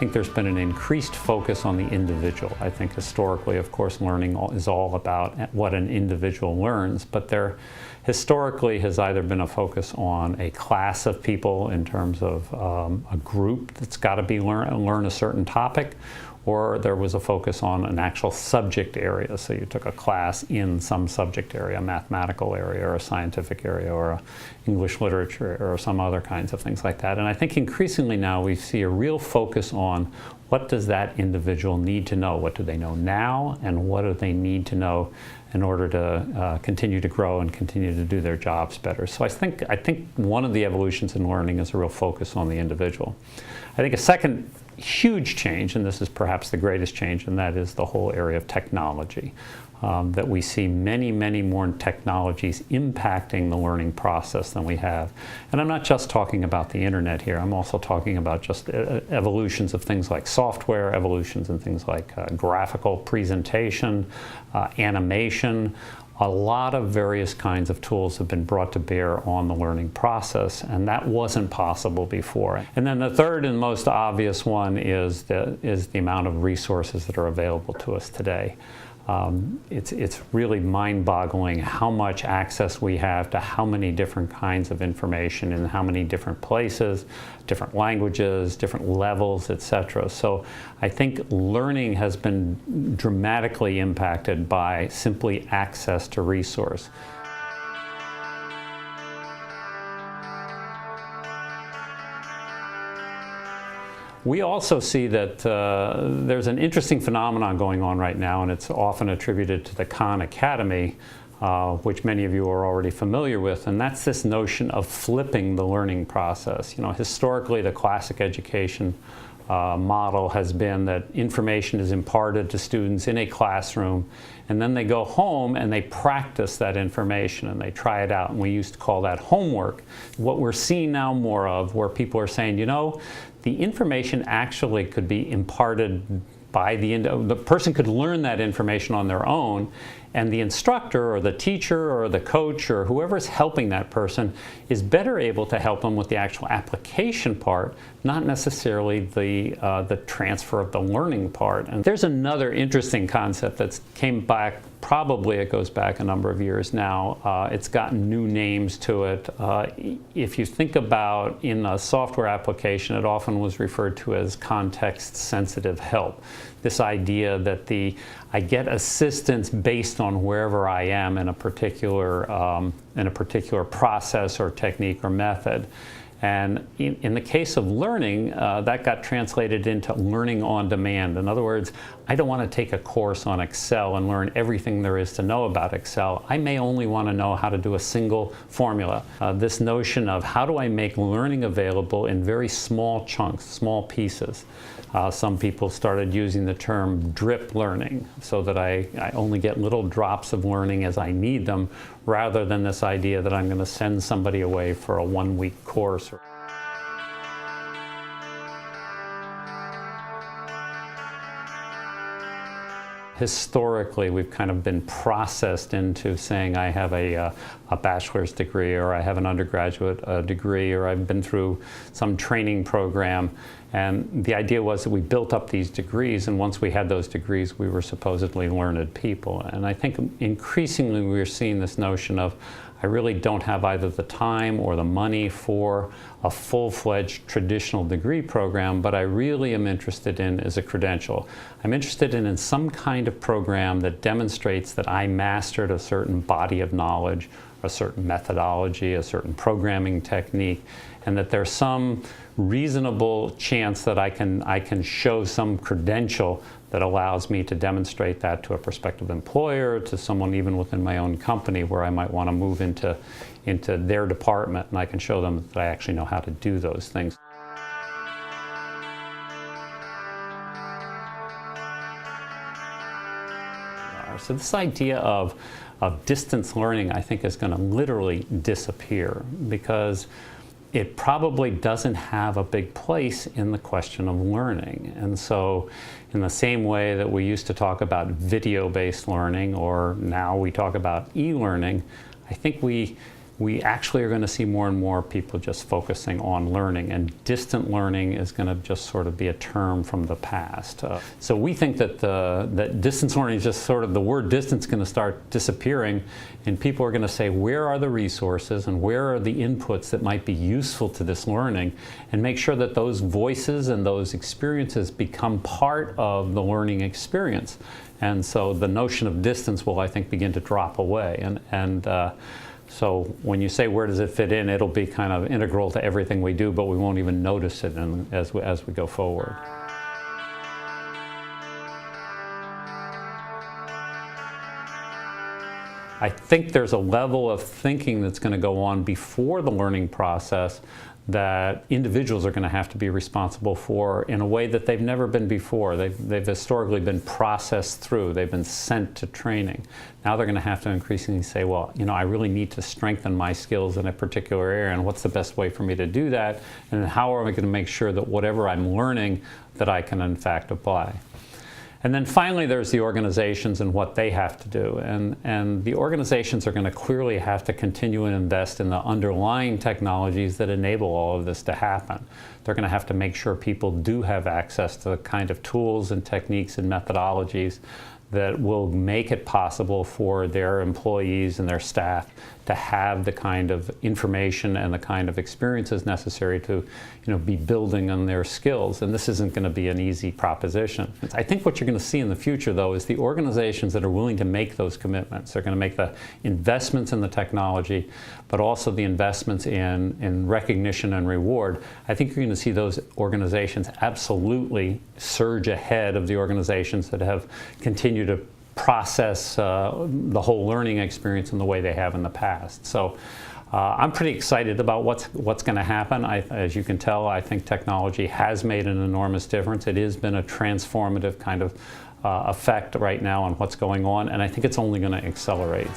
think there's been an increased focus on the individual. I think historically, of course, learning is all about what an individual learns, but there historically has either been a focus on a class of people in terms of a group that's got to learn a certain topic, or there was a focus on an actual subject area. So you took a class in some subject area, a mathematical area or a scientific area or a English literature or some other kinds of things like that. And I think increasingly now we see a real focus on what does that individual need to know? What do they know now, and what do they need to know in order to continue to grow and continue to do their jobs better? So I think one of the evolutions in learning is a real focus on the individual. I think a second huge change, and this is perhaps the greatest change, and that is the whole area of technology. That we see many, many more technologies impacting the learning process than we have. And I'm not just talking about the internet here, I'm also talking about just evolutions of things like software, evolutions in things like graphical presentation, animation. A lot of various kinds of tools have been brought to bear on the learning process, and that wasn't possible before. And then the third and most obvious one is the amount of resources that are available to us today. It's really mind-boggling how much access we have to how many different kinds of information in how many different places, different languages, different levels, etc. So I think learning has been dramatically impacted by simply access to resource. We also see that there's an interesting phenomenon going on right now, and it's often attributed to the Khan Academy, which many of you are already familiar with, and that's this notion of flipping the learning process. You know, historically, the classic education model has been that information is imparted to students in a classroom, and then they go home and they practice that information and they try it out, and we used to call that homework. What we're seeing now more of, where people are saying, you know, the information actually could be imparted by the person could learn that information on their own, and the instructor or the teacher or the coach or whoever's helping that person is better able to help them with the actual application part, not necessarily the transfer of the learning part. And there's another interesting concept that's came back, probably it goes back a number of years now. It's gotten new names to it. If you think about in a software application, it often was referred to as context-sensitive help. This idea that I get assistance based on wherever I am in a particular process or technique or method. And in the case of learning, that got translated into learning on demand. In other words, I don't want to take a course on Excel and learn everything there is to know about Excel. I may only want to know how to do a single formula. This notion of how do I make learning available in very small chunks, small pieces. Some people started using the term drip learning, so that I only get little drops of learning as I need them, rather than this idea that I'm going to send somebody away for a one-week course. Historically, we've kind of been processed into saying I have a bachelor's degree, or I have an undergraduate degree, or I've been through some training program. And the idea was that we built up these degrees, and once we had those degrees, we were supposedly learned people. And I think increasingly we're seeing this notion of, I really don't have either the time or the money for a full-fledged traditional degree program, but I really am interested in is a credential. I'm interested in some kind of program that demonstrates that I mastered a certain body of knowledge, a certain methodology, a certain programming technique, and that there's some reasonable chance that I can show some credential that allows me to demonstrate that to a prospective employer, to someone even within my own company where I might want to move into their department, and I can show them that I actually know how to do those things. So this idea of distance learning, I think, is going to literally disappear, because it probably doesn't have a big place in the question of learning. And so in the same way that we used to talk about video-based learning, or now we talk about e-learning, I think we we actually are going to see more and more people just focusing on learning, and distant learning is going to just sort of be a term from the past. So we think that that distance learning is just sort of, the word distance is going to start disappearing, and people are going to say, where are the resources and where are the inputs that might be useful to this learning, and make sure that those voices and those experiences become part of the learning experience. And so the notion of distance will, I think, begin to drop away. So when you say where does it fit in, it'll be kind of integral to everything we do, but we won't even notice it as we go forward. I think there's a level of thinking that's going to go on before the learning process that individuals are going to have to be responsible for in a way that they've never been before. They've historically been processed through. They've been sent to training. Now they're going to have to increasingly say, well, you know, I really need to strengthen my skills in a particular area, and what's the best way for me to do that? And how am I going to make sure that whatever I'm learning that I can in fact apply? And then finally, there's the organizations and what they have to do. And the organizations are going to clearly have to continue and invest in the underlying technologies that enable all of this to happen. They're going to have to make sure people do have access to the kind of tools and techniques and methodologies that will make it possible for their employees and their staff to have the kind of information and the kind of experiences necessary to, you know, be building on their skills. And this isn't going to be an easy proposition. I think what you're going to see in the future, though, is the organizations that are willing to make those commitments. They're going to make the investments in the technology, but also the investments in recognition and reward. I think you're going to see those organizations absolutely surge ahead of the organizations that have continued to process the whole learning experience in the way they have in the past. So I'm pretty excited about what's going to happen. As you can tell, I think technology has made an enormous difference. It has been a transformative kind of effect right now on what's going on, and I think it's only going to accelerate.